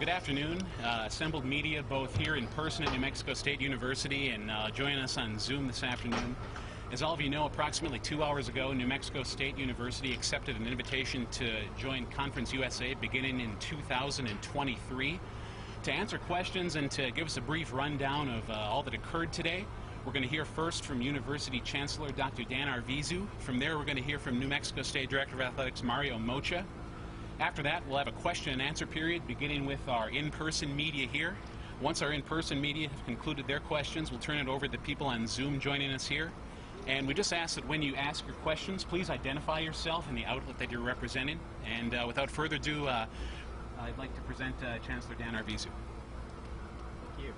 Good afternoon. Assembled media both here in person at New Mexico State University and joining us on Zoom this afternoon. As all of you know, approximately 2 hours ago, New Mexico State University accepted an invitation to join Conference USA beginning in 2023. To answer questions and to give us a brief rundown of all that occurred today, we're going to hear first from University Chancellor Dr. Dan Arvizu. From there, we're going to hear from New Mexico State Director of Athletics Mario Mocha. After that, we'll have a question and answer period beginning with our in-person media here. Once our in-person media have concluded their questions, we'll turn it over to the people on Zoom joining us here. And we just ask that when you ask your questions, please identify yourself and the outlet that you're representing. And without further ado, I'd like to present Chancellor Dan Arvizu. Thank you.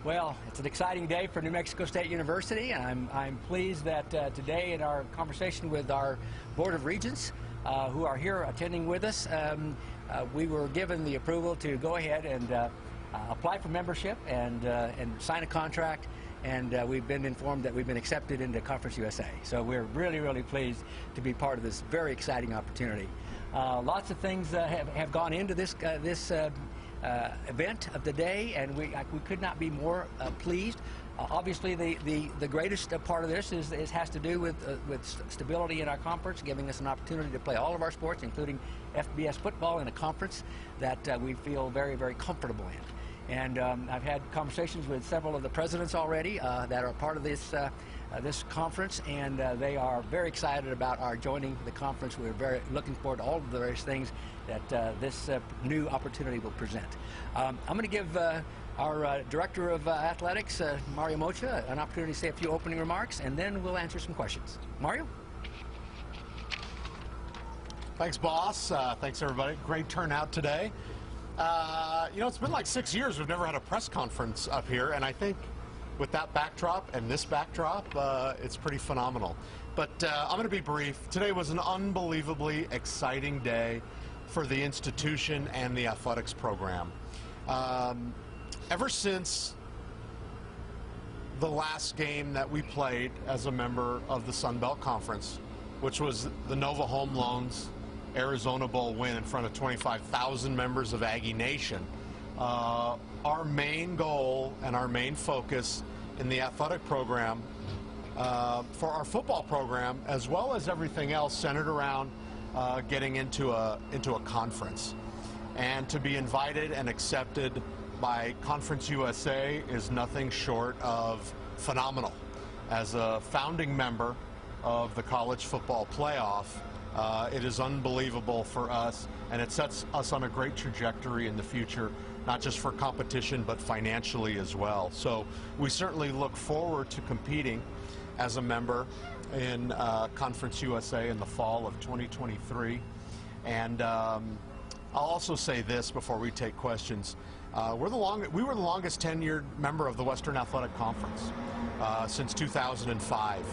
Well, it's an exciting day for New Mexico State University. I'm pleased that today in our conversation with our Board of Regents who are here attending with us, we were given the approval to go ahead and apply for membership and sign a contract, and we've been informed that we've been accepted into Conference USA. So we're really, really pleased to be part of this very exciting opportunity. Lots of things have gone into this event of the day, and we could not be more pleased. Obviously, the greatest part of this has to do with stability in our conference, giving us an opportunity to play all of our sports, including FBS football, in a conference that we feel very, very comfortable in. And I've had conversations with several of the presidents already that are part of this conference, and they are very excited about our joining the conference. We're very looking forward to all of the various things that this new opportunity will present. I'm going to give our Director of Athletics, Mario Mocha, an opportunity to say a few opening remarks, and then we'll answer some questions. Mario? Thanks, boss. Thanks, everybody. Great turnout today. You know, it's been like 6 years. We've never had a press conference up here, and I think with that backdrop and this backdrop, it's pretty phenomenal. But I'm going to be brief. Today was an unbelievably exciting day for the institution and the athletics program. Ever since the last game that we played as a member of the Sun Belt Conference, which was the Nova Home Loans Arizona Bowl win in front of 25,000 members of Aggie Nation, our main goal and our main focus in the athletic program for our football program, as well as everything else, centered around getting into a conference. And to be invited and accepted by Conference USA is nothing short of phenomenal. As a founding member of the college football playoff, it is unbelievable for us, and it sets us on a great trajectory in the future, not just for competition, but financially as well. So we certainly look forward to competing as a member in Conference USA in the fall of 2023. And I'll also say this before we take questions. We were the longest tenured member of the Western Athletic Conference since 2005.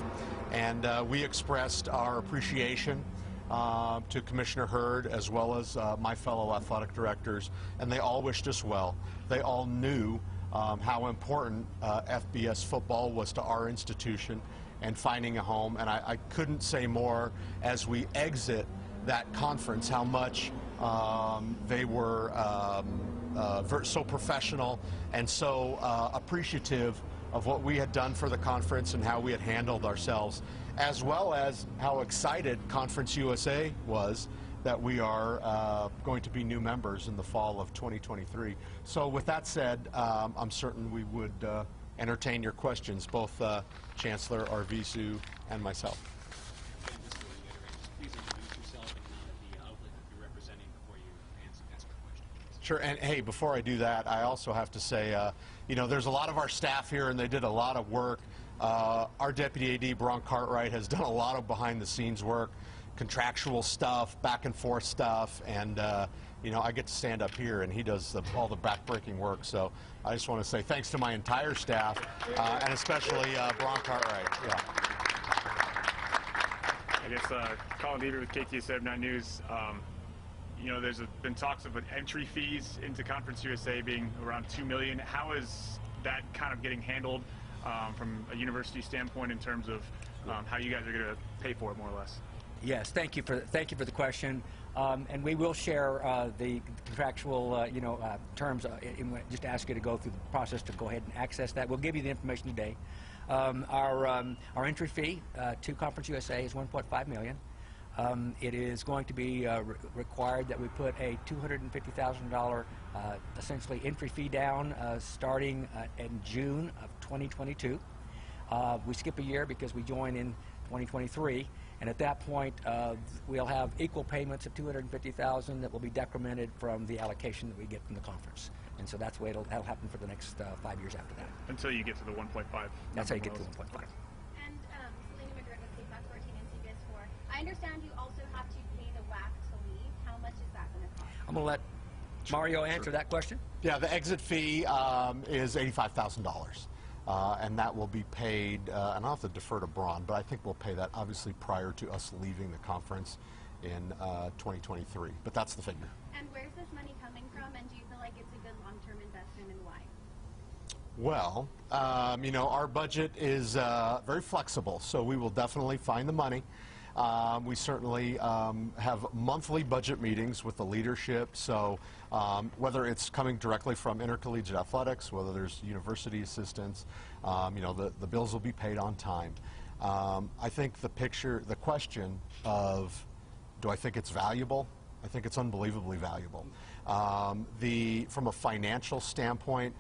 And we expressed our appreciation to Commissioner Hurd, as well as my fellow athletic directors, and they all wished us well. They all knew how important FBS football was to our institution and finding a home, and I couldn't say more as we exit that conference how much they were so professional and so appreciative of what we had done for the conference and how we had handled ourselves, as well as how excited Conference USA was that we are going to be new members in the fall of 2023. So with that said, I'm certain we would entertain your questions, both Chancellor Arvizu and myself. Sure, and hey, before I do that, I also have to say, you know, there's a lot of our staff here, and they did a lot of work. Our Deputy AD, Bron Cartwright, has done a lot of behind-the-scenes work, contractual stuff, back-and-forth stuff, and, you know, I get to stand up here, and he does all the back-breaking work. So I just want to say thanks to my entire staff, and especially Bron Cartwright. Yeah. I guess Colin Deaver with KTSA 9 News. You know, there's been talks of entry fees into Conference USA being around $2 million. How is that kind of getting handled from a university standpoint in terms of how you guys are going to pay for it, more or less? Yes, thank you for the question. And we will share the contractual, terms. Just ask you to go through the process to go ahead and access that. We'll give you the information today. Our entry fee to Conference USA is $1.5 million. It is going to be required that we put a $250,000 essentially entry fee down starting in June of 2022. We skip a year because we join in 2023, and at that point we'll have equal payments of $250,000 that will be decremented from the allocation that we get from the conference. And so that's the way that'll happen for the next 5 years after that. Until you get to the 1.5. That's how you get to 1.5. Okay. And Selena McGregor with Fox 14 and CBS 4. I understand you also have to pay the WAC to leave. How much is that going to cost? I'm going to let Mario answer that question. Yeah, the exit fee is $85,000. And that will be paid, and I'll have to defer to Braun, but I think we'll pay that obviously prior to us leaving the conference in 2023. But that's the figure. And where's this money coming from, and do you feel like it's a good long-term investment, and why? Well, our budget is very flexible, so we will definitely find the money. We certainly have monthly budget meetings with the leadership, so whether it's coming directly from intercollegiate athletics, whether there's university assistance, the bills will be paid on time. I think the question of, do I think it's valuable? I think it's unbelievably valuable. From a financial standpoint,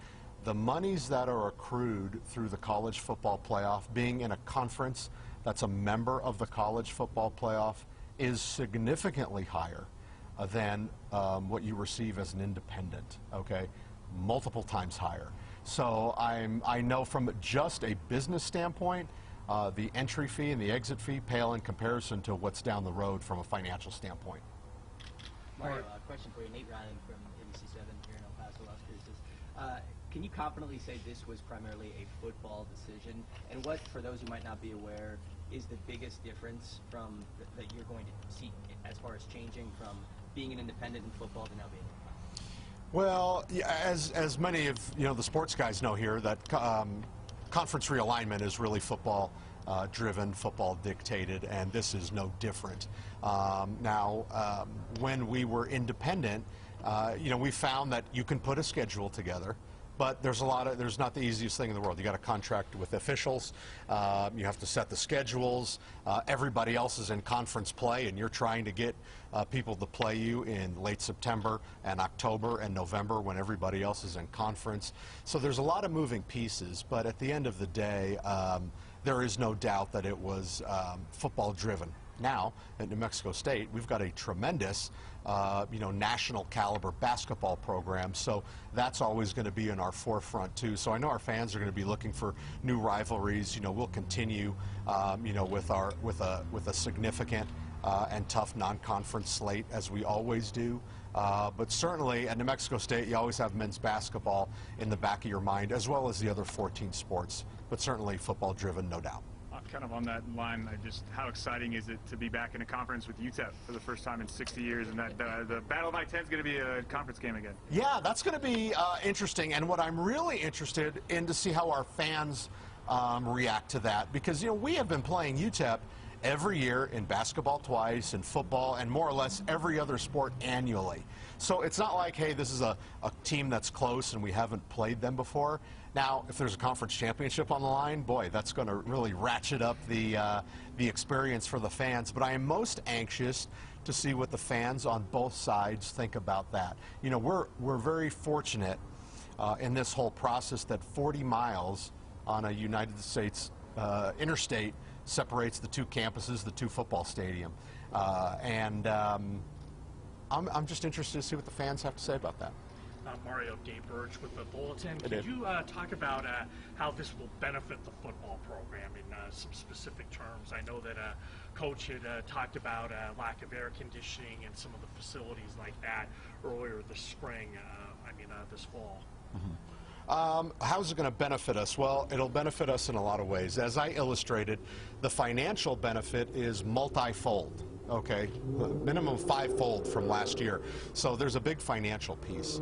the monies that are accrued through the college football playoff, being in a conference that's a member of the college football playoff, is significantly higher than what you receive as an independent, okay? Multiple times higher. So I know from just a business standpoint, the entry fee and the exit fee pale in comparison to what's down the road from a financial standpoint. Mario, a question for you. Nate Ryan from NBC7 here in El Paso, Las Cruces. Can you confidently say this was primarily a football decision? And what, for those who might not be aware, is the biggest difference from that you're going to see as far as changing from being an independent in football to now being in football? Well, as many of the sports guys know here, that conference realignment is really football driven, football dictated, and this is no different. When we were independent, we found that you can put a schedule together, but there's not the easiest thing in the world. You got to contract with officials, you have to set the schedules, everybody else is in conference play, and you're trying to get people to play you in late September and October and November when everybody else is in conference. So there's a lot of moving pieces, but at the end of the day, there is no doubt that it was football driven. Now, at New Mexico State, we've got a tremendous, national caliber basketball program, so that's always going to be in our forefront too. So I know our fans are going to be looking for new rivalries. We'll continue, with a significant and tough non-conference slate as we always do. But certainly at New Mexico State, you always have men's basketball in the back of your mind, as well as the other 14 sports. But certainly football driven, no doubt. Kind of on that line, how exciting is it to be back in a conference with UTEP for the first time in 60 years, and that the Battle of I-10 is going to be a conference game again? Yeah, that's going to be interesting, and what I'm really interested in to see how our fans react to that, because we have been playing UTEP every year in basketball twice, in football, and more or less every other sport annually. So it's not like, hey, this is a team that's close and we haven't played them before. Now, if there's a conference championship on the line, boy, that's going to really ratchet up the experience for the fans. But I am most anxious to see what the fans on both sides think about that. We're very fortunate in this whole process that 40 miles on a United States interstate separates the two campuses, the two football stadium. I'm just interested to see what the fans have to say about that. Mario, Dave Birch with the Bulletin. Could you talk about how this will benefit the football program in some specific terms? I know that Coach had talked about lack of air conditioning and some of the facilities like that earlier this spring, this fall. Mm-hmm. How's it going to benefit us? Well, it'll benefit us in a lot of ways. As I illustrated, the financial benefit is multifold. Okay, minimum fivefold from last year. So there's a big financial piece,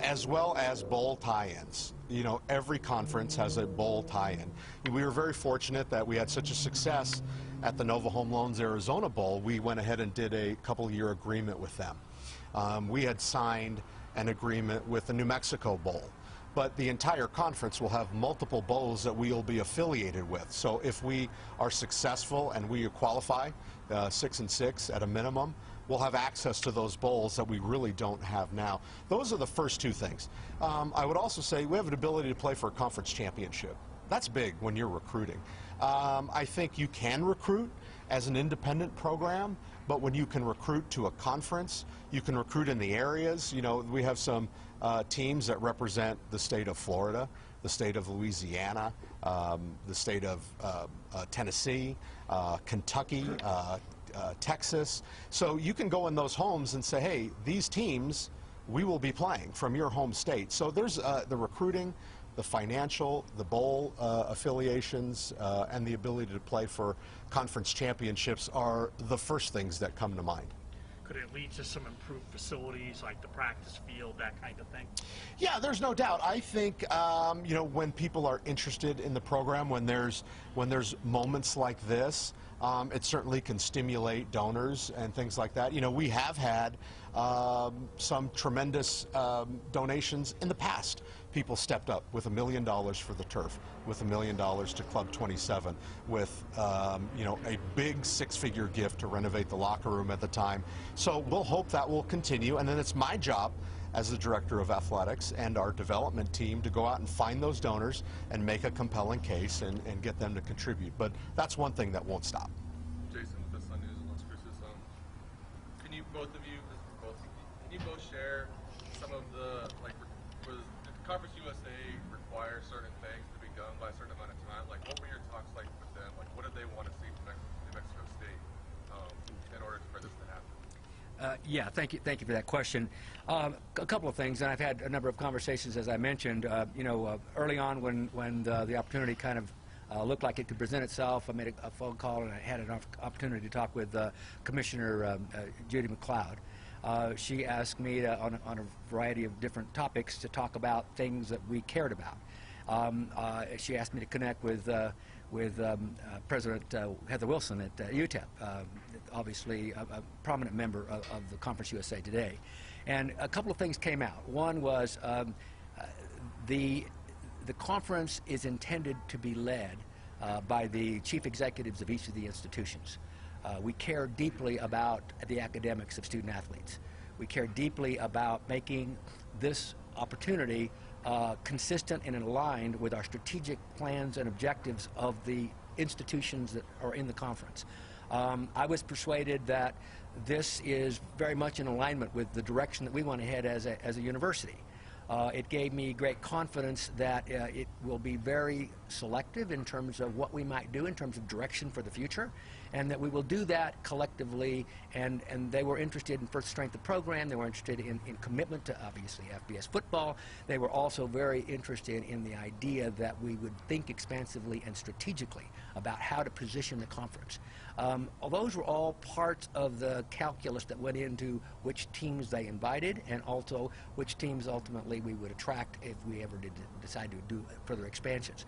as well as bowl tie-ins. Every conference has a bowl tie-in. We were very fortunate that we had such a success at the Nova Home Loans Arizona Bowl, we went ahead and did a couple-year agreement with them. We had signed an agreement with the New Mexico Bowl, but the entire conference will have multiple bowls that we will be affiliated with. So if we are successful and we qualify 6-6 at a minimum, we'll have access to those bowls that we really don't have now. Those are the first two things. I would also say we have an ability to play for a conference championship. That's big when you're recruiting. I think you can recruit as an independent program, but when you can recruit to a conference, you can recruit in the areas. You know, we have some teams that represent the state of Florida, the state of Louisiana, the state of Tennessee, Kentucky, Texas. So you can go in those homes and say, hey, these teams, we will be playing from your home state. So there's the recruiting, the financial, the bowl affiliations, and the ability to play for conference championships are the first things that come to mind. Could it lead to some improved facilities like the practice field, that kind of thing? Yeah, there's no doubt. I think you know, when people are interested in the program, when there's moments like this, it certainly can stimulate donors and things like that. You know, we have had some tremendous donations in the past. People stepped up with $1 million for the turf, with $1 million to Club 27, with you know, a big six-figure gift to renovate the locker room at the time. So we'll hope that will continue, and then it's my job as the director of athletics and our development team to go out and find those donors and make a compelling case and get them to contribute. But that's one thing that won't stop. Jason with the Sun News and Las Cruces. Can you both share some of the, like, did Conference USA require certain things to be done by a certain amount of time? Like, what were your talks like with them? Like, what did they want to see from New Mexico State in order for this to happen? Yeah, thank you for that question. A couple of things, and I've had a number of conversations, as I mentioned. You know, early on when the opportunity kind of looked like it could present itself, I made a phone call and I had an opportunity to talk with Commissioner Judy McLeod. She asked me on a variety of different topics to talk about things that we cared about. She asked me to connect with President Heather Wilson at UTEP, obviously a prominent member of the Conference USA Today. And a couple of things came out. One was the conference is intended to be led by the chief executives of each of the institutions. We care deeply about the academics of student athletes. We care deeply about making this opportunity consistent and aligned with our strategic plans and objectives of the institutions that are in the conference. I was persuaded that this is very much in alignment with the direction that we want to head as a university. It gave me great confidence that it will be very selective in terms of what we might do in terms of direction for the future, and that we will do that collectively. And they were interested in first strength of program. They were interested in commitment to, obviously, FBS football. They were also very interested in the idea that we would think expansively and strategically about how to position the conference. Those were all parts of the calculus that went into which teams they invited, and also which teams ultimately we would attract if we ever did decide to do further expansions.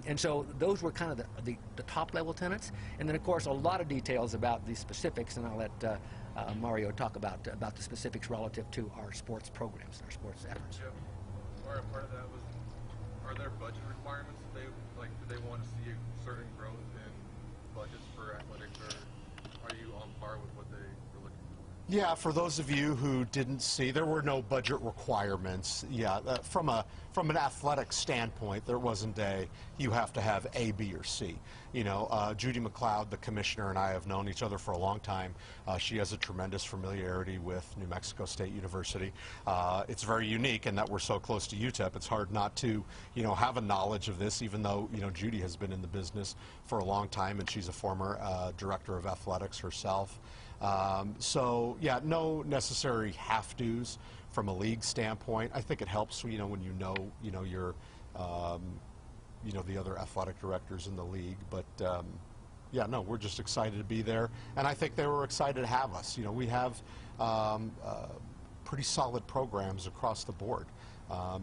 And so those were kind of the top level tenets. And then, of course, a lot of details about the specifics, and I'll let Mario talk about the specifics relative to our sports programs and our sports efforts. Yeah. Part of that was, are there budget requirements? Do they want to see a certain growth in budgets for athletics, or are you on par with what they were looking for? Yeah, for those of you who didn't see, there were no budget requirements. Yeah, from an athletic standpoint, there wasn't you have to have A, B, or C. You know, Judy McLeod, the commissioner, and I have known each other for a long time. She has a tremendous familiarity with New Mexico State University. It's very unique in that we're so close to UTEP. It's hard not to, you know, have a knowledge of this, even though, you know, Judy has been in the business for a long time, and she's a former director of athletics herself. So yeah, no necessary have-tos from a league standpoint. I think it helps, you know, when you know your you know, the other athletic directors in the league. But yeah, no, we're just excited to be there, and I think they were excited to have us. You know, we have pretty solid programs across the board.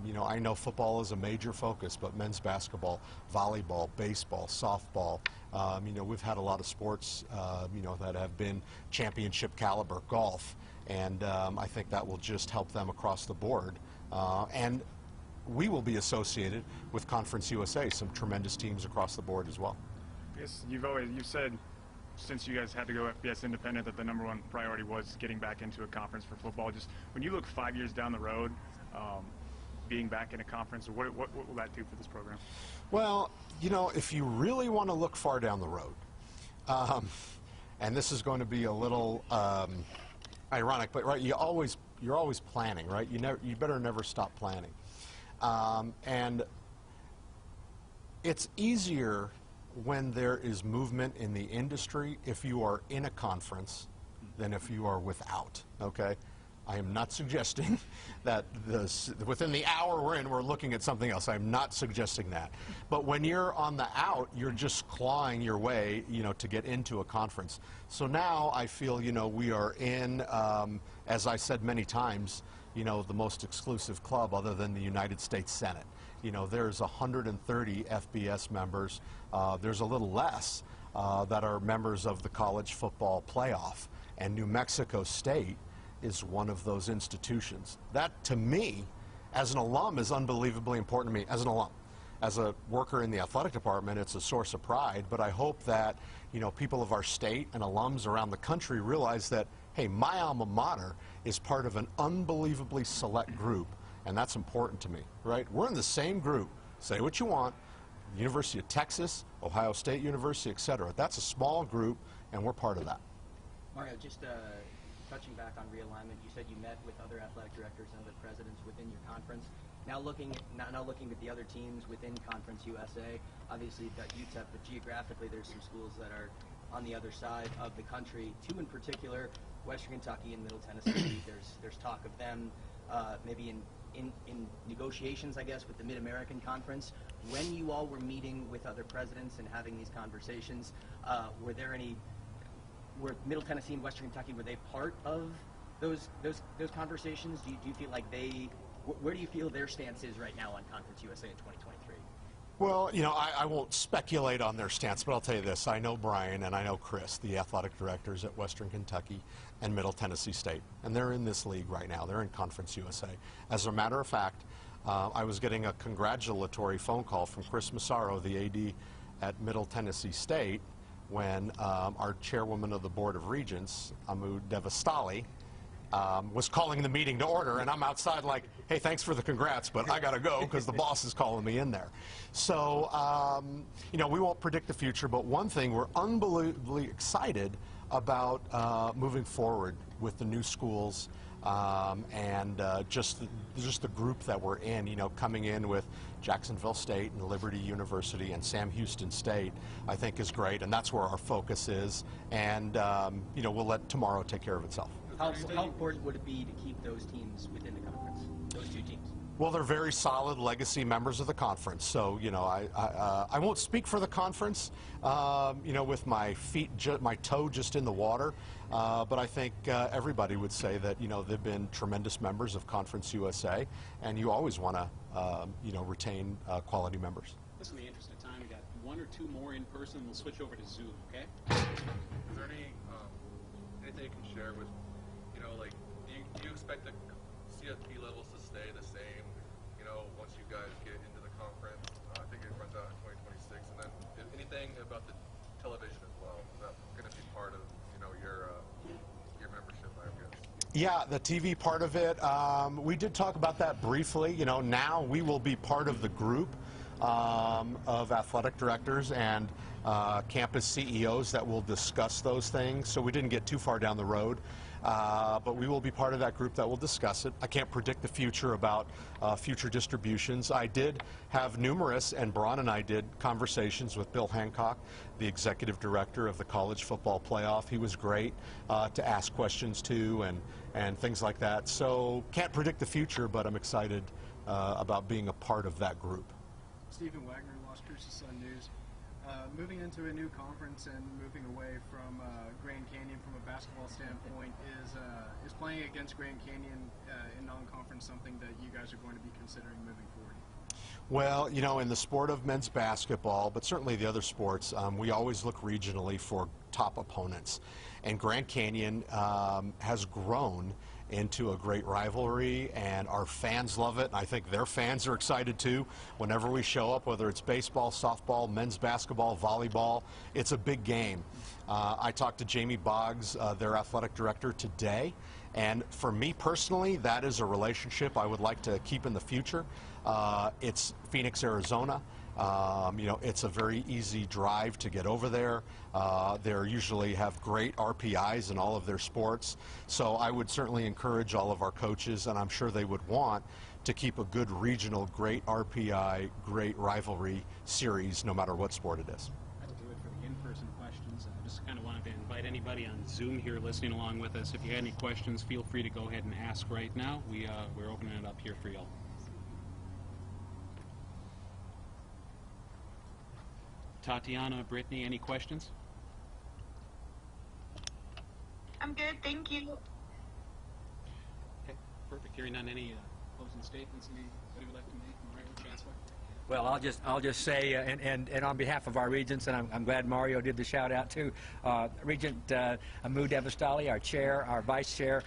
You know, I know football is a major focus, but men's basketball, volleyball, baseball, softball, you know, we've had a lot of sports, you know, that have been championship caliber, golf, and I think that will just help them across the board. And we will be associated with Conference USA, some tremendous teams across the board as well. I guess you've said since you guys had to go FBS independent that the #1 priority was getting back into a conference for football. Just when you look 5 years down the road, being back in a conference, what will that do for this program? Well, you know, if you really want to look far down the road, and this is going to be a little ironic, but right, you're always planning, right? You better never stop planning, and it's easier when there is movement in the industry if you are in a conference than if you are without, okay? I am not suggesting that within the hour we're in, we're looking at something else. I'm not suggesting that. But when you're on the out, you're just clawing your way, you know, to get into a conference. So now I feel, you know, we are in, as I said many times, you know, the most exclusive club other than the United States Senate. You know, there's 130 FBS members. There's a little less that are members of the college football playoff. And New Mexico State is one of those institutions. That, to me, as an alum, is unbelievably important to me, as an alum. As a worker in the athletic department, it's a source of pride, but I hope that, you know, people of our state and alums around the country realize that, hey, my alma mater is part of an unbelievably select group, and that's important to me, right? We're in the same group. Say what you want. University of Texas, Ohio State University, etc. That's a small group, and we're part of that. Mario, just touching back on realignment, you said you met with other athletic directors and other presidents within your conference. Now looking at the other teams within Conference USA, obviously you've got UTEP, but geographically there's some schools that are on the other side of the country. Two in particular, Western Kentucky and Middle Tennessee. There's talk of them maybe in negotiations, I guess, with the Mid-American Conference. When you all were meeting with other presidents and having these conversations, were Middle Tennessee and Western Kentucky, were they part of those conversations? Do you feel like where do you feel their stance is right now on Conference USA in 2023? Well, you know, I won't speculate on their stance, but I'll tell you this. I know Brian and I know Chris, the athletic directors at Western Kentucky and Middle Tennessee State, and they're in this league right now. They're in Conference USA. As a matter of fact, I was getting a congratulatory phone call from Chris Massaro, the AD at Middle Tennessee State, when our chairwoman of the Board of Regents, Amu Devastali, was calling the meeting to order, and I'm outside like, hey, thanks for the congrats, but I gotta go because the boss is calling me in there. So, you know, we won't predict the future, but one thing, we're unbelievably excited about moving forward with the new schools and just the group that we're in, you know, coming in with Jacksonville State and Liberty University and Sam Houston State, I think is great, and that's where our focus is, and you know, we'll let tomorrow take care of itself. How important would it be to keep those teams within the conference, those two teams? Well, they're very solid legacy members of the conference, so, you know, I won't speak for the conference, you know, with my my toe just in the water, but I think everybody would say that, you know, they've been tremendous members of Conference USA, and you always want to, you know, retain quality members. Listen, in the interest of time, we got one or two more in person, and we'll switch over to Zoom, okay? Is there anything you can share with, you know, like, do you expect the CFP levels to stay the same, you know, once you guys get into the conference? I think it runs out in 2026. And then anything about the television as well? Is that going to be part of, you know, your membership, I guess? Yeah, the TV part of it, we did talk about that briefly. You know, now we will be part of the group of athletic directors and campus CEOs that will discuss those things. So we didn't get too far down the road, but we will be part of that group that will discuss it. I can't predict the future about future distributions. I did have numerous, and Braun and I did, conversations with Bill Hancock, the executive director of the college football playoff. He was great to ask questions to and things like that. So can't predict the future, but I'm excited about being a part of that group. Stephen Wagner, Las Cruces Sun News. Moving into a new conference and moving away from Grand Canyon from a basketball standpoint, is playing against Grand Canyon in non-conference something that you guys are going to be considering moving forward? Well, you know, in the sport of men's basketball, but certainly the other sports, we always look regionally for top opponents. And Grand Canyon has grown into a great rivalry, and our fans love it, and I think their fans are excited too. Whenever we show up, whether it's baseball, softball, men's basketball, volleyball, it's a big game. I talked to Jamie Boggs, their athletic director, today, and for me personally, that is a relationship I would like to keep in the future. It's Phoenix, Arizona. You know, it's a very easy drive to get over there. They usually have great RPIs in all of their sports. So I would certainly encourage all of our coaches, and I'm sure they would want, to keep a good regional, great RPI, great rivalry series, no matter what sport it is. That'll do it for the in-person questions. I just kind of wanted to invite anybody on Zoom here listening along with us. If you had any questions, feel free to go ahead and ask right now. We're opening it up here for y'all. Tatiana, Brittany, any questions? I'm good, thank you. Okay, perfect. Hearing none, any closing statements anybody would like to make? Mario, Chancellor? Well, I'll just say, and on behalf of our regents, and I'm glad Mario did the shout out too, Regent Amu Devastali, our chair, our vice chair,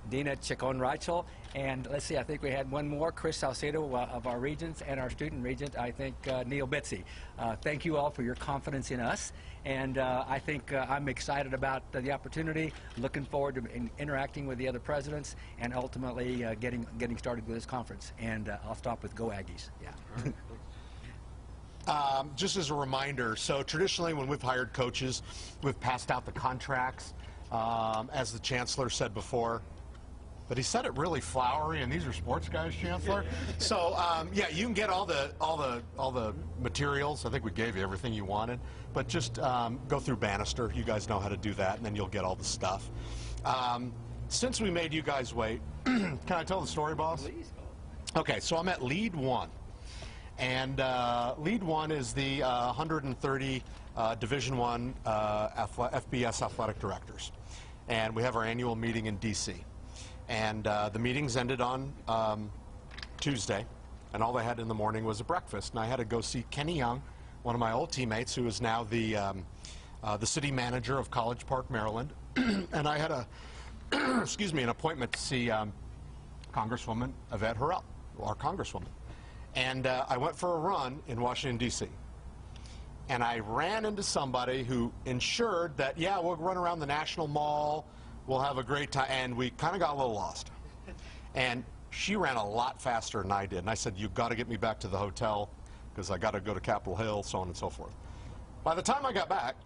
Dina Chacon-Reichel, and let's see, I think we had one more, Chris Salcedo of our regents, and our student regent, I think Neil Bitsy. Thank you all for your confidence in us, and I think I'm excited about the opportunity, looking forward to interacting with the other presidents, and ultimately getting started with this conference. And I'll stop with Go Aggies. Yeah. Just as a reminder, so traditionally when we've hired coaches, we've passed out the contracts, as the Chancellor said before. But he said it really flowery, and these are sports guys, Chancellor. So yeah, you can get all the materials. I think we gave you everything you wanted. But just go through Bannister. You guys know how to do that, and then you'll get all the stuff. Since we made you guys wait, can I tell the story, boss? Please. Okay, so I'm at Lead 1. And Lead 1 is the 130 Division I FBS athletic directors. And we have our annual meeting in D.C. And the meetings ended on Tuesday, and all they had in the morning was a breakfast. And I had to go see Kenny Young, one of my old teammates, who is now the city manager of College Park, Maryland. And I had excuse me, an appointment to see Congresswoman Yvette Hurrell, our Congresswoman. And I went for a run in Washington, D.C. And I ran into somebody who ensured that, yeah, we'll run around the National Mall, we'll have a great time, and we kind of got a little lost. And she ran a lot faster than I did. And I said, you've got to get me back to the hotel because I got to go to Capitol Hill, so on and so forth. By the time I got back,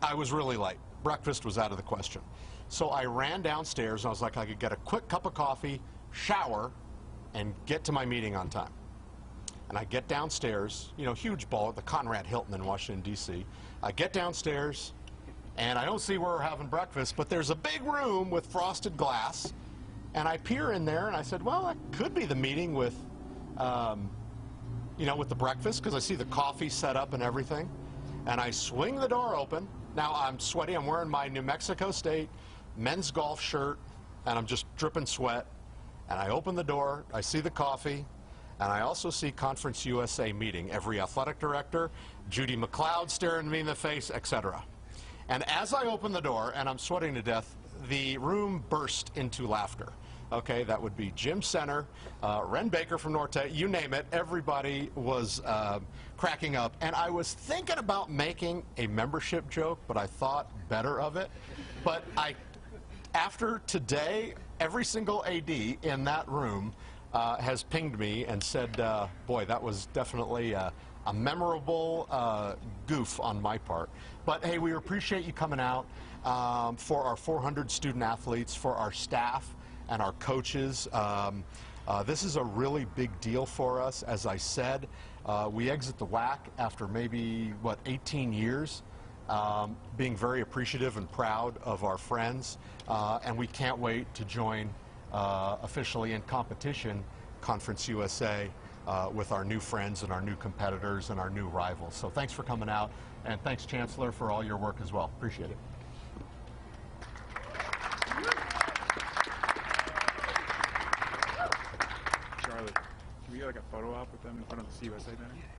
I was really late. Breakfast was out of the question. So I ran downstairs, and I was like, I could get a quick cup of coffee, shower, and get to my meeting on time. And I get downstairs, you know, huge ball at the Conrad Hilton in Washington, D.C. I get downstairs, and I don't see where we're having breakfast, but there's a big room with frosted glass. And I peer in there, and I said, well, that could be the meeting with, you know, with the breakfast, because I see the coffee set up and everything. And I swing the door open. Now, I'm sweaty. I'm wearing my New Mexico State men's golf shirt, and I'm just dripping sweat. And I open the door. I see the coffee. And I also see Conference USA meeting. Every athletic director, Judy McLeod staring me in the face, etc. And as I open the door, and I'm sweating to death, the room burst into laughter. Okay, that would be Jim Center, Ren Baker from Norte, you name it. Everybody was cracking up. And I was thinking about making a membership joke, but I thought better of it. But after today, every single AD in that room has pinged me and said, boy, that was definitely a memorable goof on my part. But hey, we appreciate you coming out for our 400 student athletes, for our staff and our coaches. This is a really big deal for us. As I said, we exit the WAC after maybe, 18 years, being very appreciative and proud of our friends, and we can't wait to join officially in competition Conference USA with our new friends and our new competitors and our new rivals. So thanks for coming out, and thanks, Chancellor, for all your work as well. Appreciate it. Charlie, can we get like a photo op with them in front of the CUSA banner?